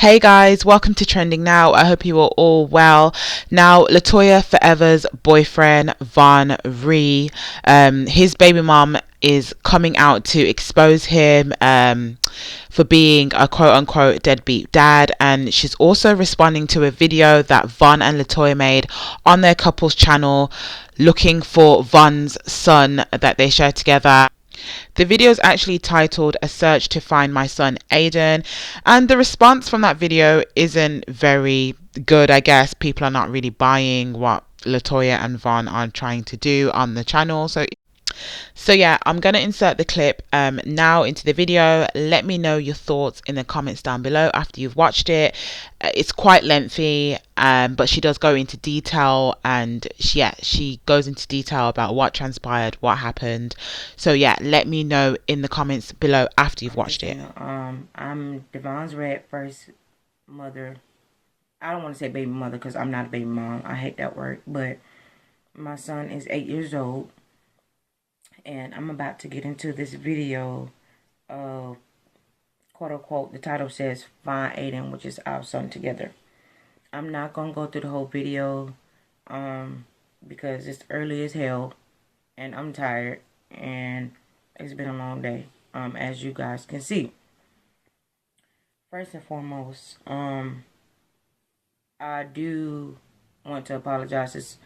Hey guys, welcome to Trending Now. I hope you are all well. Now, Latoya Forever's boyfriend, Von Ree, his baby mom is coming out to expose him for being a quote unquote deadbeat dad, and she's also responding to a video that Von and Latoya made on their couple's channel looking for Von's son that they share together. The video is actually titled "A Search to Find My Son Aiden," and the response from that video isn't very good. I guess people are not really buying what Latoya and Von are trying to do on the channel. So yeah, I'm gonna insert the clip now into the video. Let me know your thoughts in the comments down below after you've watched it. It's quite lengthy, but she does go into detail, and she goes into detail about what transpired, what happened. So yeah, let me know in the comments below after you've watched it. I'm Devon's red first mother. I don't want to say baby mother because I'm not a baby mom. I hate that word. But my son is 8 years old. And I'm about to get into this video of, quote unquote, the title says Find Aiden, which is our son together. I'm not going to go through the whole video because it's early as hell. And I'm tired. And it's been a long day, as you guys can see. First and foremost, I do want to apologize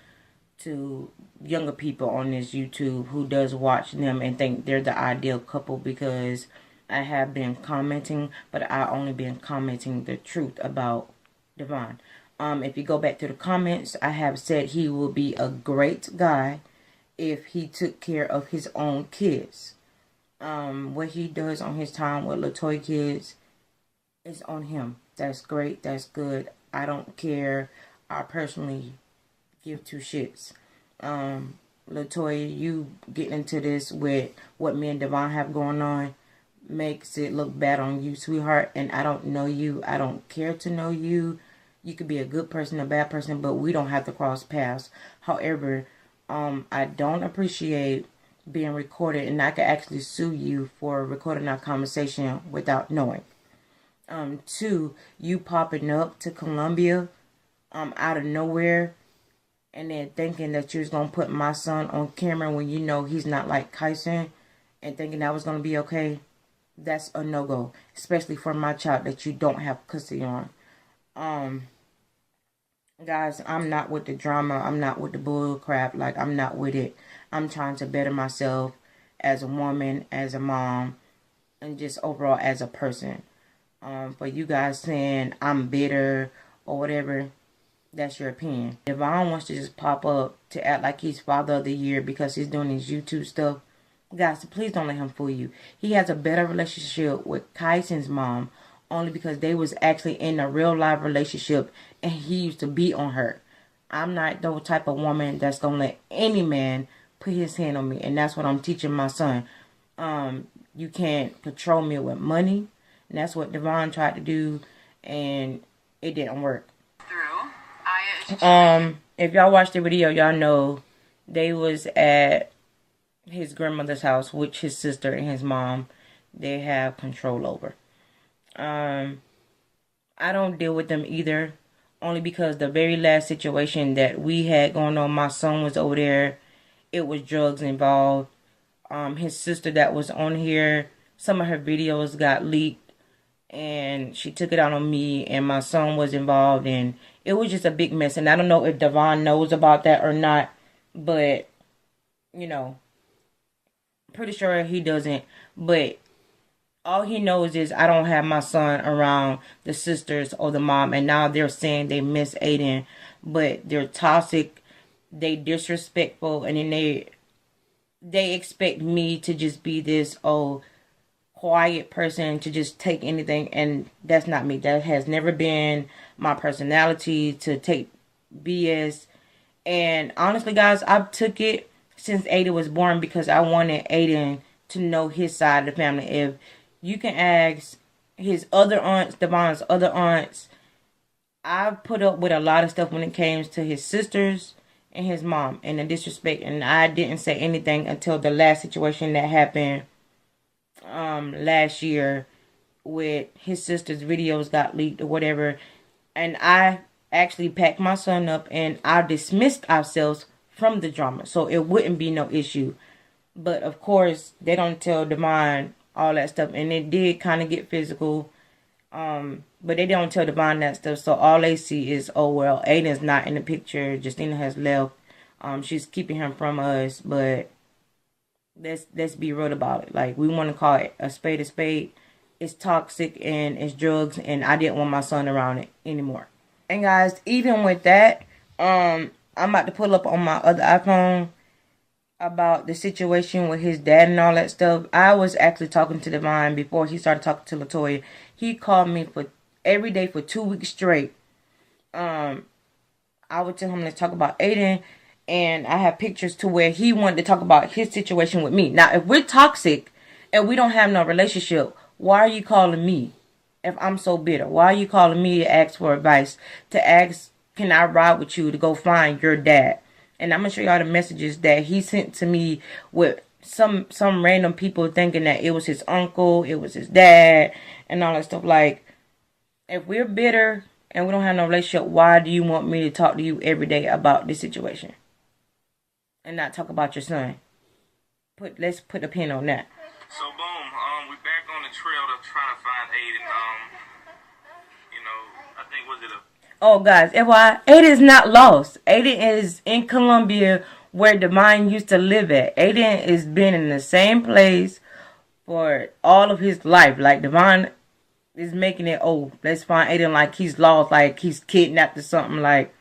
to younger people on this YouTube who does watch them and think they're the ideal couple, because I have been commenting, but I only been commenting the truth about Devon. If you go back to the comments, I have said he will be a great guy if he took care of his own kids. What he does on his time with Latoya kids is on him. That's great. That's good. I don't care. I personally give two shits. Latoya, you getting into this with what me and Devon have going on makes it look bad on you, sweetheart. And I don't know you. I don't care to know you. You could be a good person, a bad person, but we don't have to cross paths. However, I don't appreciate being recorded, and I could actually sue you for recording our conversation without knowing. Two, you popping up to Colombia out of nowhere and then thinking that you was going to put my son on camera when you know he's not like Kyson, and thinking that was going to be okay. That's a no-go, especially for my child that you don't have custody on. Guys, I'm not with the drama. I'm not with the bull crap. Like, I'm not with it. I'm trying to better myself as a woman, as a mom, and just overall as a person. For you guys saying I'm bitter or whatever, that's your opinion. Devon wants to just pop up to act like he's father of the year because he's doing his YouTube stuff. Guys, please don't let him fool you. He has a better relationship with Kyson's mom only because they was actually in a real life relationship and he used to beat on her. I'm not the type of woman that's going to let any man put his hand on me, and that's what I'm teaching my son. You can't control me with money. And that's what Devon tried to do, and it didn't work. If y'all watched the video, y'all know they was at his grandmother's house, which his sister and his mom, they have control over. I don't deal with them either, only because the very last situation that we had going on, my son was over there. It was drugs involved. His sister that was on here, some of her videos got leaked, and she took it out on me, and my son was involved, and it was just a big mess. And I don't know if Devon knows about that or not, but, you know, pretty sure he doesn't. But all he knows is I don't have my son around the sisters or the mom, and now they're saying they miss Aiden, but they're toxic, they disrespectful, and then they expect me to just be this quiet person to just take anything, and that's not me. That has never been my personality, to take BS. And honestly, guys, I've took it since Aiden was born because I wanted Aiden to know his side of the family. If you can ask his other aunts, Devon's other aunts, I've put up with a lot of stuff when it came to his sisters and his mom and the disrespect, and I didn't say anything until the last situation that happened last year with his sister's videos got leaked or whatever. And I actually packed my son up and I dismissed ourselves from the drama. So it wouldn't be no issue. But of course, they don't tell Devon all that stuff. And it did kind of get physical. But they don't tell Devon that stuff. So all they see is, oh, well, Aiden's not in the picture. Justina has left. She's keeping him from us. But let's be real about it. Like, we want to call it a spade a spade. It's toxic and it's drugs. And I didn't want my son around it anymore. And guys, even with that, I'm about to pull up on my other iPhone about the situation with his dad and all that stuff. I was actually talking to Devon before he started talking to Latoya. He called me for every day for 2 weeks straight. I would tell him to talk about Aiden, and I have pictures to where he wanted to talk about his situation with me. Now, if we're toxic and we don't have no relationship, why are you calling me? If I'm so bitter, why are you calling me to ask for advice? To ask, can I ride with you to go find your dad? And I'm going to show y'all the messages that he sent to me with some random people thinking that it was his uncle, it was his dad, and all that stuff. Like, if we're bitter and we don't have no relationship, why do you want me to talk to you every day about this situation? And not talk about your son? Let's put a pin on that. So boom, we're back on the trail to try to find Aiden. I think was it a Oh, guys, FYI, Aiden is not lost. Aiden is in Colombia where Devon used to live at. Aiden has been in the same place for all of his life. Like, Devon is making it, oh, let's find Aiden like he's lost, like he's kidnapped or something. Like,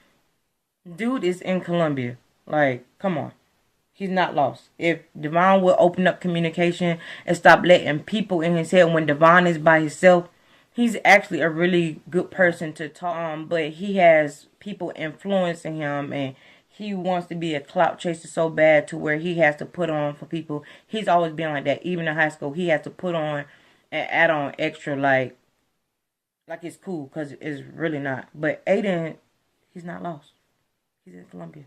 dude is in Colombia. Like, come on. He's not lost. If Devon will open up communication and stop letting people in his head when Devon is by himself, he's actually a really good person to talk, but he has people influencing him, and he wants to be a clout chaser so bad to where he has to put on for people. He's always been like that. Even in high school, he has to put on and add on extra, like it's cool, because it's really not. But Aiden, he's not lost. He's in Colombia.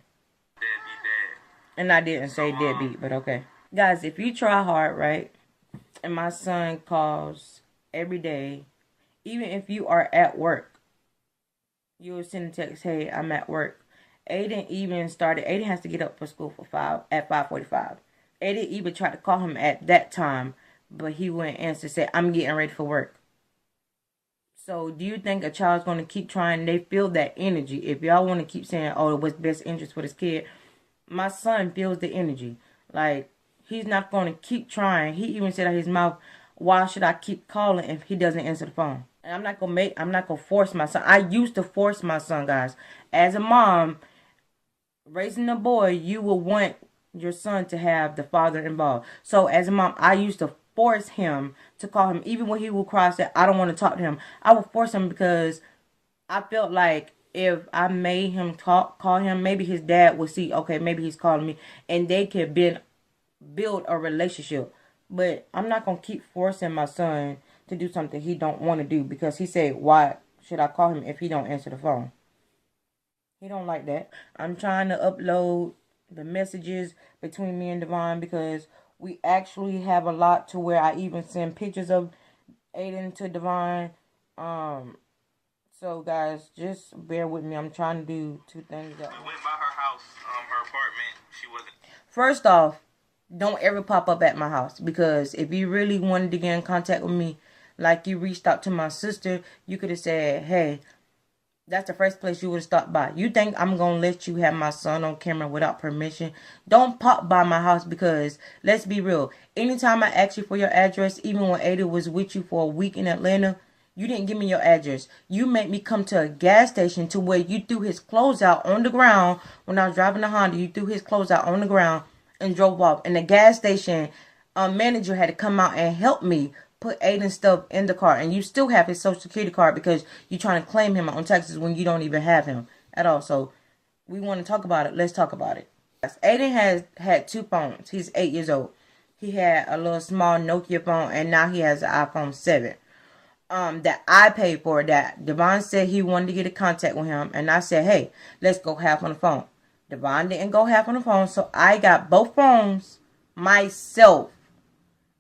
deadbeat dad? And I didn't say deadbeat, but okay. Guys, if you try hard, right, and my son calls every day, even if you are at work, you will send a text, hey, I'm at work. Aiden has to get up for school at 5:45. Aiden even tried to call him at that time, but he wouldn't answer, say, I'm getting ready for work. So do you think a child's going to keep trying? They feel that energy. If y'all want to keep saying, oh, what's best interest for this kid, my son feels the energy. Like, he's not going to keep trying. He even said out his mouth, why should I keep calling if he doesn't answer the phone? And I'm not gonna force my son. I used to force my son, guys. As a mom, raising a boy, you will want your son to have the father involved. So as a mom, I used to force him to call him. Even when he would cry, say, I don't want to talk to him, I would force him, because I felt like if I made him call him, maybe his dad would see, okay, maybe he's calling me, and they could build a relationship. But I'm not going to keep forcing my son to do something he don't want to do, because he said, why should I call him if he don't answer the phone? He don't like that. I'm trying to upload the messages between me and Devon, because we actually have a lot to where I even send pictures of Aiden to Devon. So guys, just bear with me. I'm trying to do two things at once. We went by her house, her apartment. She wasn't. First off, don't ever pop up at my house, because if you really wanted to get in contact with me, like you reached out to my sister, you could have said, hey, that's the first place you would have stopped by. You think I'm going to let you have my son on camera without permission? Don't pop by my house, because let's be real. Anytime I asked you for your address, even when Ada was with you for a week in Atlanta, you didn't give me your address. You made me come to a gas station to where you threw his clothes out on the ground. When I was driving the Honda, you threw his clothes out on the ground and drove off. And the gas station manager had to come out and help me put Aiden's stuff in the car. And you still have his social security card, because you're trying to claim him on taxes when you don't even have him at all. So we want to talk about it. Let's talk about it. Aiden has had 2 phones. He's 8 years old. He had a little small Nokia phone, and now he has an iPhone 7. That I paid for, that Devon said he wanted to get in contact with him, and I said, hey, let's go half on the phone. Devon didn't go half on the phone, so I got both phones myself.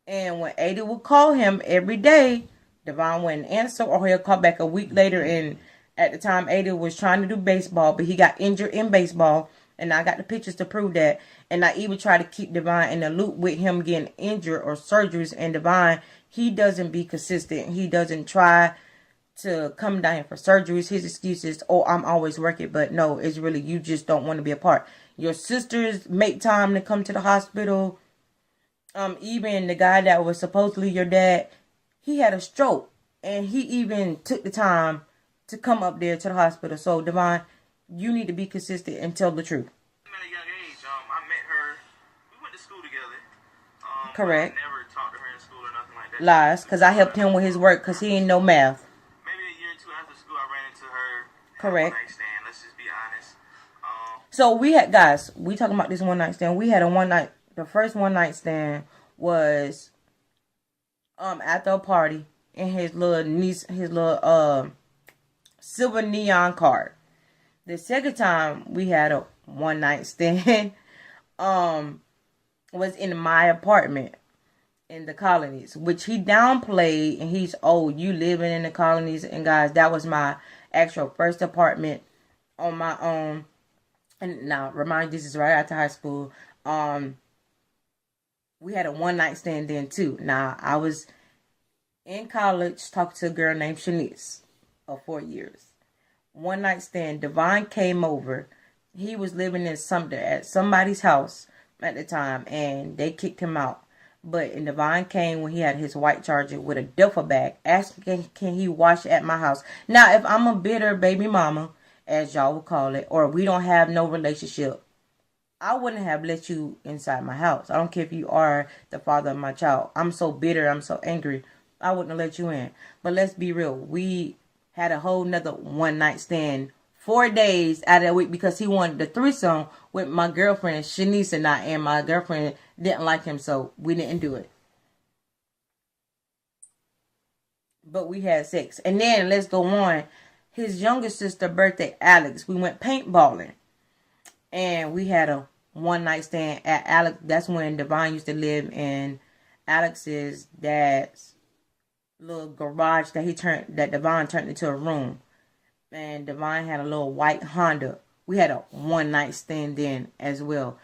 And when Ada would call him every day, Devon wouldn't answer, or he'll call back a week later. And at the time, Aiden was trying to do baseball, but he got injured in baseball. And I got the pictures to prove that. And I even try to keep Devon in the loop with him getting injured or surgeries. And Devon, he doesn't be consistent. He doesn't try to come down here for surgeries. His excuse is, oh, I'm always working. But no, it's really, you just don't want to be a part. Your sisters make time to come to the hospital. Even the guy that was supposedly your dad, he had a stroke. And he even took the time to come up there to the hospital. So, Devon, you need to be consistent and tell the truth. At a young age, I met her. We went to school together. Correct. I never talked to her in school or nothing like that. Lies, because I helped him with his work because he ain't know math. Maybe a year or two after school, I ran into her. Correct. One night stand. Let's just be honest. So we had, guys, we talking about this one night stand. We had a one night. The first one night stand was after a party in his little silver neon car. The second time we had a one night stand was in my apartment in the colonies, which he downplayed, and he's, oh, you living in the colonies. And guys, that was my actual first apartment on my own. And now, remind you, this is right after high school. We had a one night stand then too. Now, I was in college talking to a girl named Shanice of 4 years. One night stand, Devon came over. He was living in Sumter at somebody's house at the time, and they kicked him out. But Devon came when he had his white Charger with a duffel bag, asking, can he wash at my house? Now, if I'm a bitter baby mama, as y'all would call it, or we don't have no relationship, I wouldn't have let you inside my house. I don't care if you are the father of my child. I'm so bitter, I'm so angry, I wouldn't have let you in. But let's be real, we had a whole nother one night stand 4 days out of the week because he wanted the threesome with my girlfriend Shanice and I, and my girlfriend didn't like him, so we didn't do it. But we had sex. And then let's go on. His younger sister birthday, Alex, we went paintballing. And we had a one night stand at Alex. That's when Devon used to live in Alex's dad's little garage that Devon turned into a room. And Devon had a little white Honda. We had a one night stand then as well.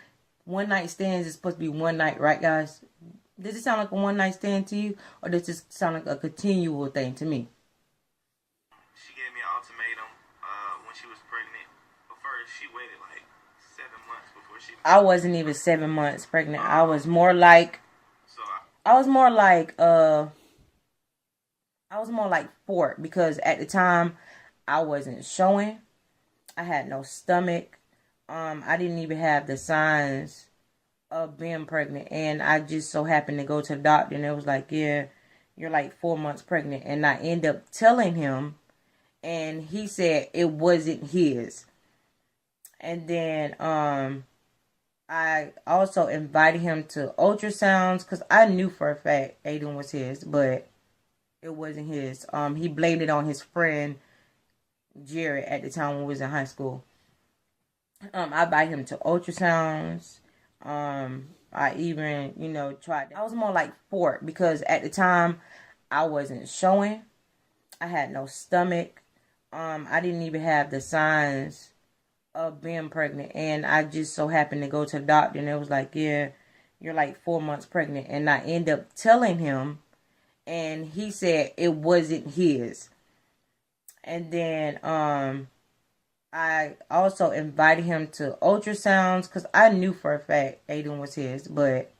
One night stands is supposed to be one night, right, guys? Does it sound like a one night stand to you, or does it sound like a continual thing to me? She gave me an ultimatum when she was pregnant. But first, she waited like 7 months before she. I wasn't even 7 months pregnant. I was more like 4, because at the time I wasn't showing. I had no stomach. I didn't even have the signs of being pregnant, and I just so happened to go to the doctor, and it was like, yeah, you're like 4 months pregnant. And I ended up telling him, and he said it wasn't his. And then I also invited him to ultrasounds because I knew for a fact Aiden was his, but it wasn't his. He blamed it on his friend Jared at the time when we was in high school. I invited him to ultrasounds. I even, tried. I was more like 4 because at the time I wasn't showing. I had no stomach. I didn't even have the signs of being pregnant, and I just so happened to go to the doctor, and it was like, yeah, you're like 4 months pregnant. And I ended up telling him, and he said it wasn't his. And then I also invited him to ultrasounds because I knew for a fact Aiden was his, but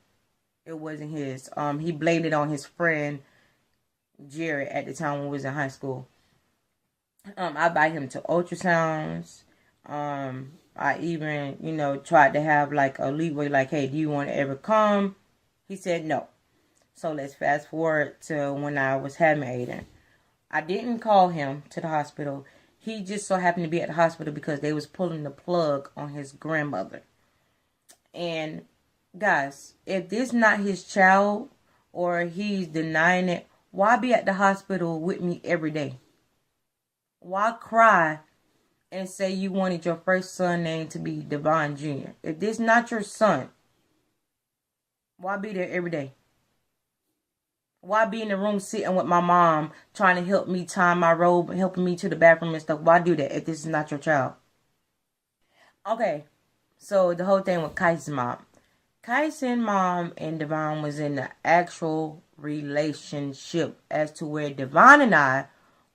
it wasn't his. He blamed it on his friend Jared at the time when we was in high school. I invited him to ultrasounds. I even, tried to have like a leeway, like, hey, do you want to ever come? He said no. So let's fast forward to when I was having Aiden. I didn't call him to the hospital. He just so happened to be at the hospital because they was pulling the plug on his grandmother. And guys, if this not his child or he's denying it, why be at the hospital with me every day? Why cry and say you wanted your first son name to be Devon Jr.? If this not your son, why be there every day? Why be in the room sitting with my mom, trying to help me tie my robe, helping me to the bathroom and stuff? Why do that if this is not your child? Okay, so the whole thing with Kai's mom. Kai's mom and Devon was in the actual relationship, as to where Devon and I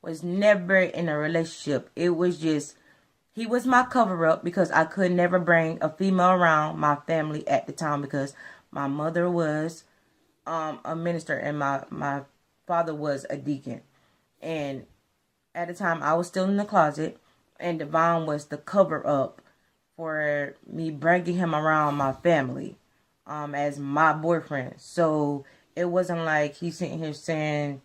was never in a relationship. It was just, he was my cover-up because I could never bring a female around my family at the time because my mother was a minister and my father was a deacon. And at the time, I was still in the closet, and Devon was the cover-up for me bringing him around my family as my boyfriend. So it wasn't like he's sitting here saying,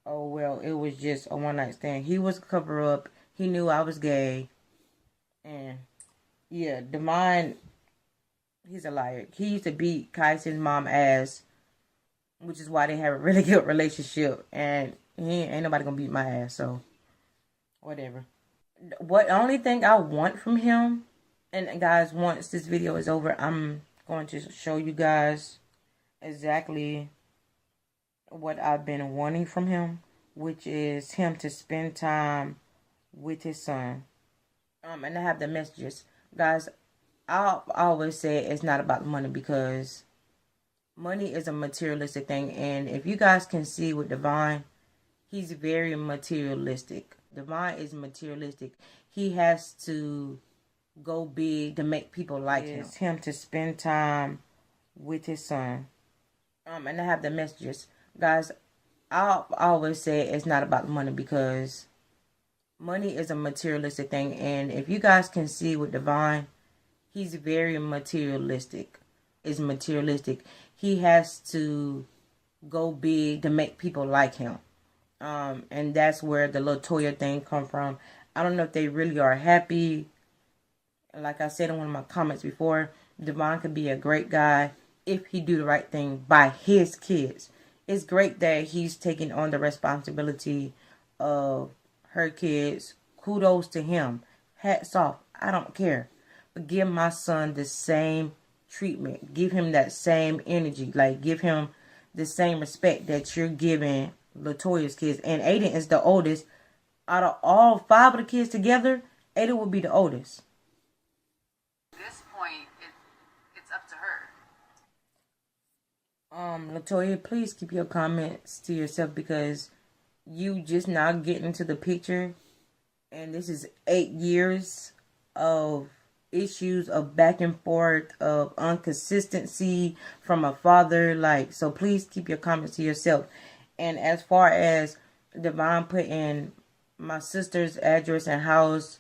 oh, well, it was just a one-night stand. He was a cover-up. He knew I was gay. And, yeah, Devon, he's a liar. He used to beat Kai's mom ass, which is why they have a really good relationship. And ain't nobody gonna beat my ass, so whatever. What only thing I want from him, and guys, once this video is over, I'm going to show you guys exactly what I've been wanting from him, which is him to spend time with his son. And I have the messages. Guys, I always say it's not about the money because money is a materialistic thing. And if you guys can see with Devon, he's very materialistic. Devon is materialistic. He has to go big to make people like him. It's him to spend time with his son. And I have the messages. Guys, I always say it's not about the money because money is a materialistic thing. And if you guys can see with Devon, he's very materialistic. Is materialistic. He has to go big to make people like him. And that's where the Latoya thing come from. I don't know if they really are happy. Like I said in one of my comments before, Devon could be a great guy if he do the right thing by his kids. It's great that he's taking on the responsibility of her kids. Kudos to him. Hats off. I don't care. But give my son the same treatment. Give him that same energy. Like, give him the same respect that you're giving Latoya's kids. And Aiden is the oldest. Out of all 5 of the kids together, Aiden would be the oldest. At this point, it's up to her. Latoya, please keep your comments to yourself because you just now getting into the picture. And this is 8 years of issues of back and forth, of inconsistency from a father. Like, so please keep your comments to yourself. And as far as Devon putting my sister's address and house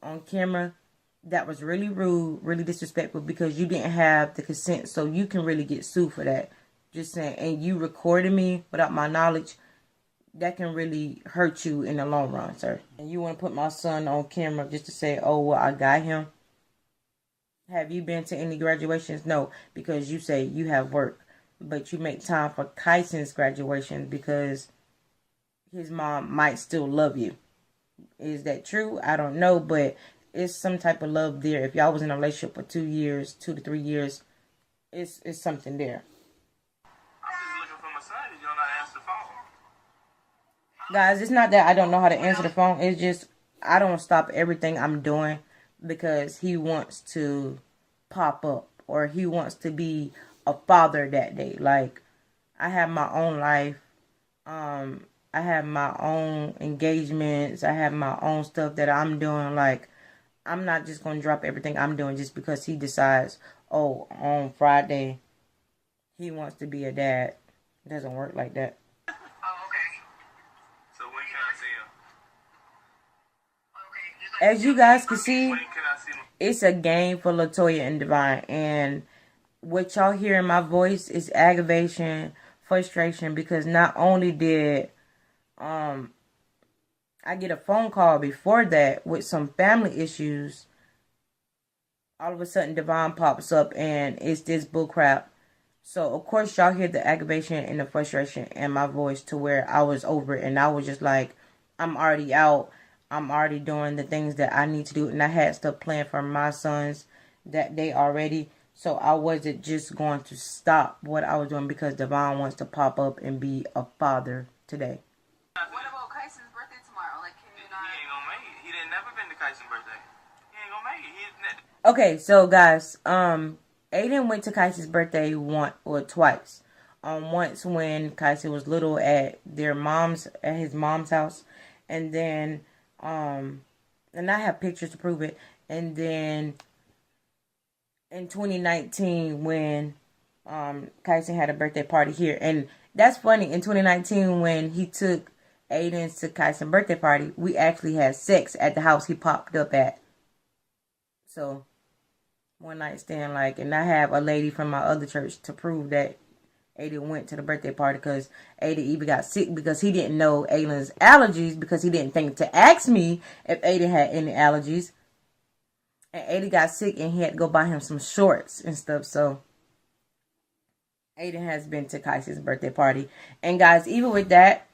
on camera, that was really rude, really disrespectful because you didn't have the consent, so you can really get sued for that. Just saying. And you recorded me without my knowledge. That can really hurt you in the long run, sir. And you want to put my son on camera just to say, oh, well, I got him. Have you been to any graduations? No, because you say you have work. But you make time for Kyson's graduation because his mom might still love you. Is that true? I don't know, but it's some type of love there. If y'all was in a relationship for 2 years, 2 to 3 years, it's something there. I'm just looking for my son. Did you not answer the phone? Guys, it's not that I don't know how to answer the phone. It's just I don't stop everything I'm doing because he wants to pop up or he wants to be a father that day. Like, I have my own life. I have my own engagements. I have my own stuff that I'm doing. Like, I'm not just going to drop everything I'm doing just because he decides, oh, on Friday, he wants to be a dad. It doesn't work like that. Oh, okay. So when can I see him? Okay. As you guys can see, When can I see him? it's a game for Latoya and Devon. And what y'all hear in my voice is aggravation, frustration, because not only did I get a phone call before that with some family issues, all of a sudden Devon pops up and it's this bullcrap. So of course y'all hear the aggravation and the frustration in my voice to where I was over it and I was just like, I'm already out. I'm already doing the things that I need to do, and I had stuff planned for my sons that day already. So I wasn't just going to stop what I was doing because Devon wants to pop up and be a father today. What about Kyson's birthday tomorrow? Like, can you not? He ain't gonna make it. He didn't never been to Kyson's birthday. He ain't gonna make it. Okay, so guys, Aiden went to Kyson's birthday once or twice. Once when Kyson was little at his mom's house, and then and I have pictures to prove it. And then in 2019 when Kyson had a birthday party here, and that's funny. In 2019 when he took Aiden to Kyson's birthday party, we actually had sex at the house he popped up at. So one night stand, like, and I have a lady from my other church to prove that Aiden went to the birthday party, because Aiden even got sick because he didn't know Aiden's allergies, because he didn't think to ask me if Aiden had any allergies. And Aiden got sick and he had to go buy him some shorts and stuff. So Aiden has been to Kyson's birthday party. And guys, even with that,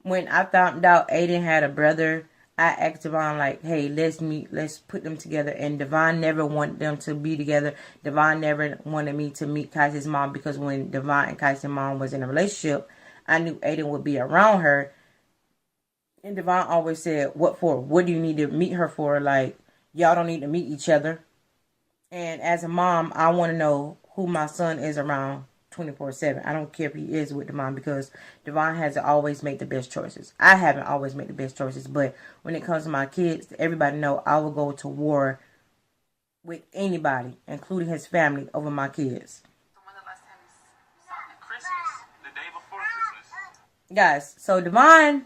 when I found out Aiden had a brother, I asked Devon, like, hey, let's put them together. And Devon never wanted them to be together. Devon never wanted me to meet Kyson's mom, because when Devon and Kyson's mom was in a relationship, I knew Aiden would be around her. And Devon always said, what for? What do you need to meet her for? Like, y'all don't need to meet each other. And as a mom, I want to know who my son is around 24/7. I don't care if he is with Devon, because Devon hasn't always made the best choices. I haven't always made the best choices, but when it comes to my kids, everybody know I will go to war with anybody, including his family, over my kids. So when the last time you saw him? Christmas, the day before Christmas. Guys, so Devon,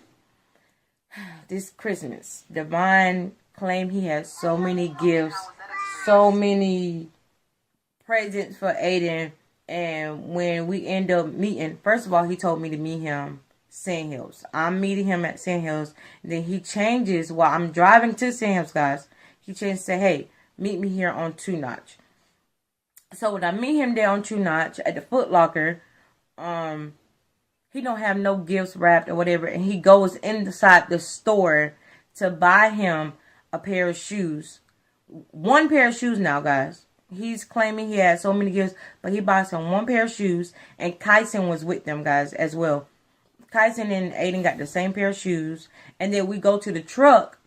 this Christmas, Devon claimed he had so many gifts, so many presents for Aiden. And when we end up meeting, first of all, he told me to meet him Sand Hills. I'm meeting him at Sand Hills. Then he changes while I'm driving to Sand Hills, guys. He changes to say, hey, meet me here on 2 Notch. So when I meet him there on 2 Notch at the Foot Locker, he don't have no gifts wrapped or whatever. And he goes inside the store to buy him a pair of shoes. 1 pair of shoes now, guys. He's claiming he had so many gifts, but he buys him 1 pair of shoes, and Kyson was with them, guys, as well. Kyson and Aiden got the same pair of shoes, and then we go to the truck,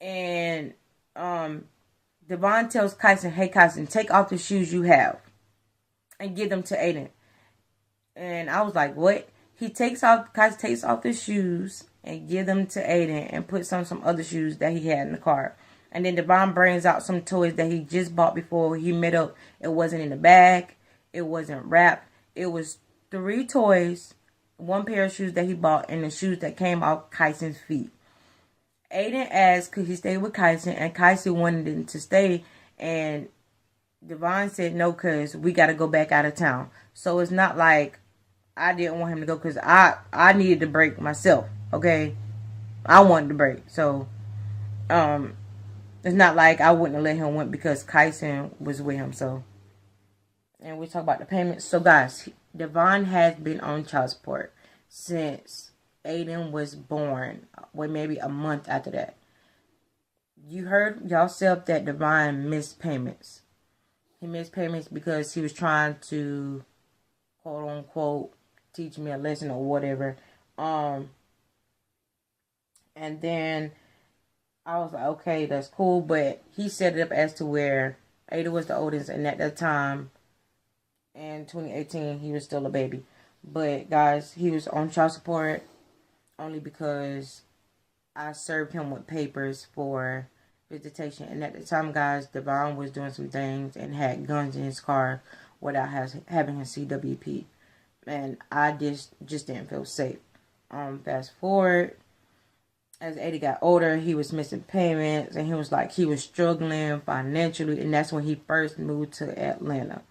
and Devon tells Kyson, hey, Kyson, take off the shoes you have and give them to Aiden. And I was like, what? Kyson takes off the shoes and give them to Aiden and puts on some other shoes that he had in the car. And then Devon brings out some toys that he just bought before he met up. It wasn't in the bag. It wasn't wrapped. It was 3 toys, 1 pair of shoes that he bought, and the shoes that came off Kyson's feet. Aiden asked could he stay with Kyson, and Kyson wanted him to stay. And Devon said no, because we got to go back out of town. So it's not like I didn't want him to go, because I needed to break myself, okay? I wanted to break. So, it's not like I wouldn't have let him went because Kyson was with him. So, and we talk about the payments. So, guys, Devon has been on child support since Aiden was born. Well, maybe a month after that. You heard yourself that Devon missed payments. He missed payments because he was trying to, quote unquote, teach me a lesson or whatever. And then I was like, okay, that's cool. But he set it up as to where Ada was the oldest. And at that time, in 2018, he was still a baby. But, guys, he was on child support only because I served him with papers for visitation. And at the time, guys, Devon was doing some things and had guns in his car without having his CWP. And I just didn't feel safe. Fast forward. As Eddie got older, he was missing payments, and he was struggling financially, and that's when he first moved to Atlanta.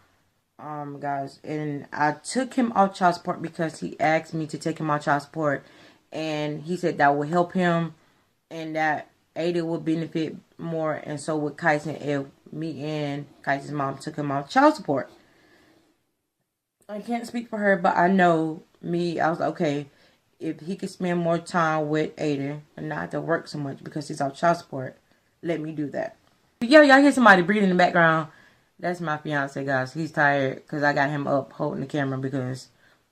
Guys, and I took him off child support because he asked me to take him off child support, and he said that would help him, and that Ada would benefit more, and so would Kyson if me and Kyson's mom took him off child support. I can't speak for her, but I know me, I was like, okay, if he could spend more time with Aiden and not have to work so much because he's off child support, let me do that. But yeah, y'all hear somebody breathing in the background. That's my fiance, guys. He's tired because I got him up holding the camera because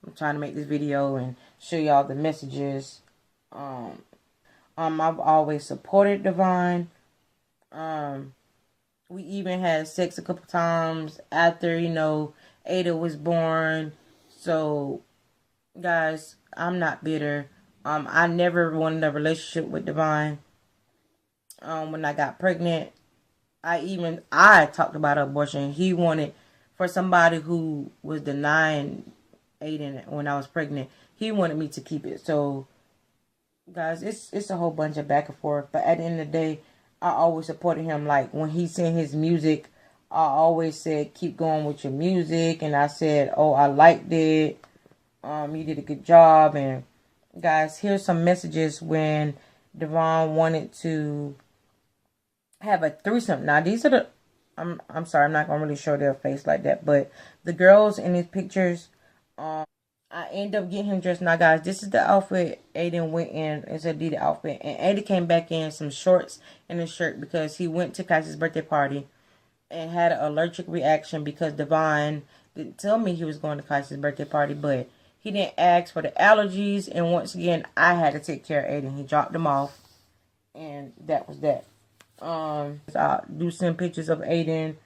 I'm trying to make this video and show y'all the messages. I've always supported Divine. We even had sex a couple times after, Ada was born. So, guys, I'm not bitter. I never wanted a relationship with Divine. When I got pregnant, I talked about abortion. He wanted for somebody who was denying Aiden when I was pregnant. He wanted me to keep it. So, guys, it's a whole bunch of back and forth. But at the end of the day, I always supported him. Like when he sent his music, I always said keep going with your music, and I said, oh, I liked it. You did a good job. And guys, here's some messages when Devon wanted to have a threesome. Now these are the I'm sorry, I'm not gonna really show their face like that, but the girls in these pictures, I end up getting him dressed. Now guys, this is the outfit Aiden went in. It's a Adidas outfit, and Aiden came back in some shorts and a shirt because he went to Kaiser's birthday party and had an allergic reaction because Devon didn't tell me he was going to Kaiser's birthday party, but he didn't ask for the allergies, and once again I had to take care of Aiden. He dropped them off, and that was that. I do send pictures of Aiden.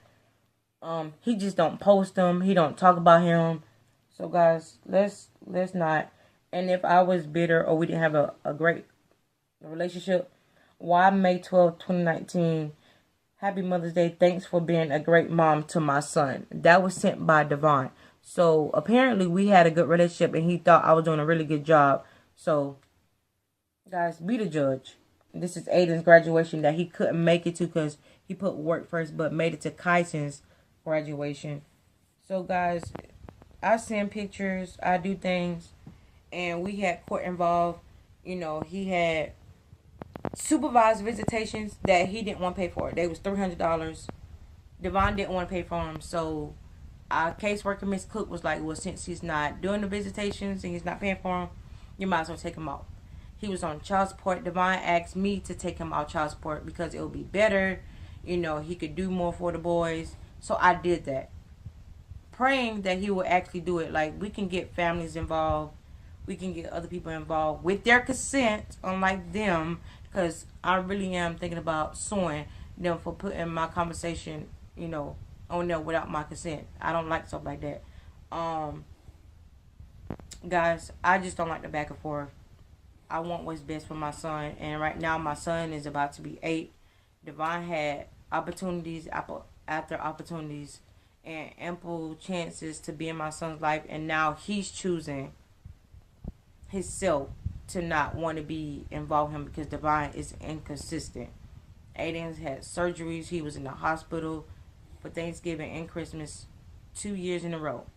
He just don't post them. He don't talk about him. So guys, let's not. And if I was bitter or we didn't have a great relationship, why May 12th, 2019, Happy Mother's Day. Thanks for being a great mom to my son. That was sent by Devon. So apparently we had a good relationship and he thought I was doing a really good job. So guys, be the judge. This is Aiden's graduation that he couldn't make it to because he put work first, but made it to Kyson's graduation. So guys, I send pictures, I do things, and we had court involved. He had supervised visitations that he didn't want to pay for. They was $300. Devon didn't want to pay for them, so our caseworker, Miss Cook, was like, well, since he's not doing the visitations and he's not paying for them, you might as well take him off. He was on child support. Devon asked me to take him off child support because it would be better. He could do more for the boys. So I did that, praying that he would actually do it. Like, we can get families involved. We can get other people involved with their consent, unlike them, because I really am thinking about suing them for putting my conversation, on there without my consent. I don't like stuff like that. Guys, I just don't like the back and forth. I want what's best for my son, and right now my son is about to be 8. Devon had opportunities after opportunities and ample chances to be in my son's life, and now he's choosing himself to not want to be involved in him because Devon is inconsistent. Aiden's had surgeries. He was in the hospital for Thanksgiving and Christmas 2 years in a row.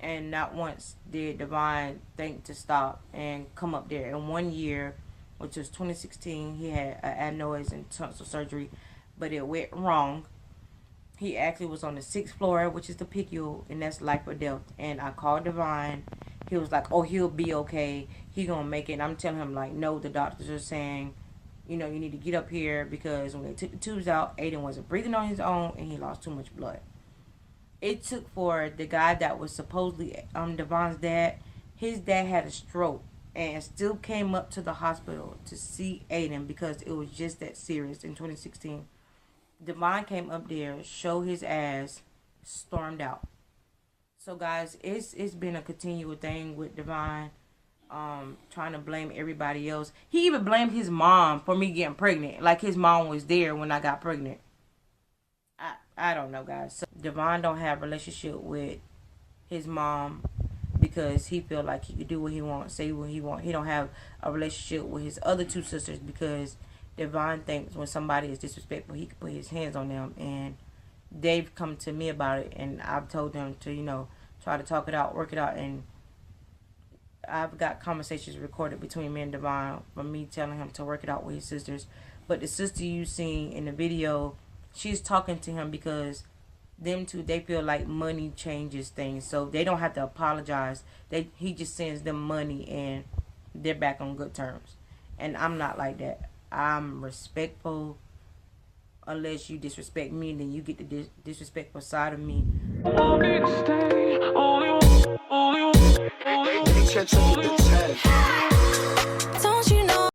And not once did Devon think to stop and come up there. In 1 year, which was 2016, he had adenoids and tonsil surgery, but it went wrong. He actually was on the 6th floor, which is the PICU, and that's life or death. And I called Devon. He was like, oh, he'll be okay. He gonna make it. And I'm telling him, like, no, the doctors are saying, you need to get up here because when they took the tubes out, Aiden wasn't breathing on his own and he lost too much blood. It took for the guy that was supposedly Devon's dad. His dad had a stroke and still came up to the hospital to see Aiden because it was just that serious in 2016. Devon came up there, showed his ass, stormed out. So guys, it's been a continual thing with Devon, trying to blame everybody else. He even blamed his mom for me getting pregnant, like his mom was there when I got pregnant. I don't know, guys. So Devon don't have a relationship with his mom because he feel like he could do what he wants, say what he wants. He don't have a relationship with his other 2 sisters because Devon thinks when somebody is disrespectful, he can put his hands on them. And they've come to me about it, and I've told them to, try to talk it out, work it out. And I've got conversations recorded between me and Devon from me telling him to work it out with his sisters. But the sister you seen in the video, she's talking to him because them two, they feel like money changes things, so they don't have to apologize. He just sends them money and they're back on good terms. And I'm not like that. I'm respectful. unless you disrespect me, then you get the disrespectful side of me. Only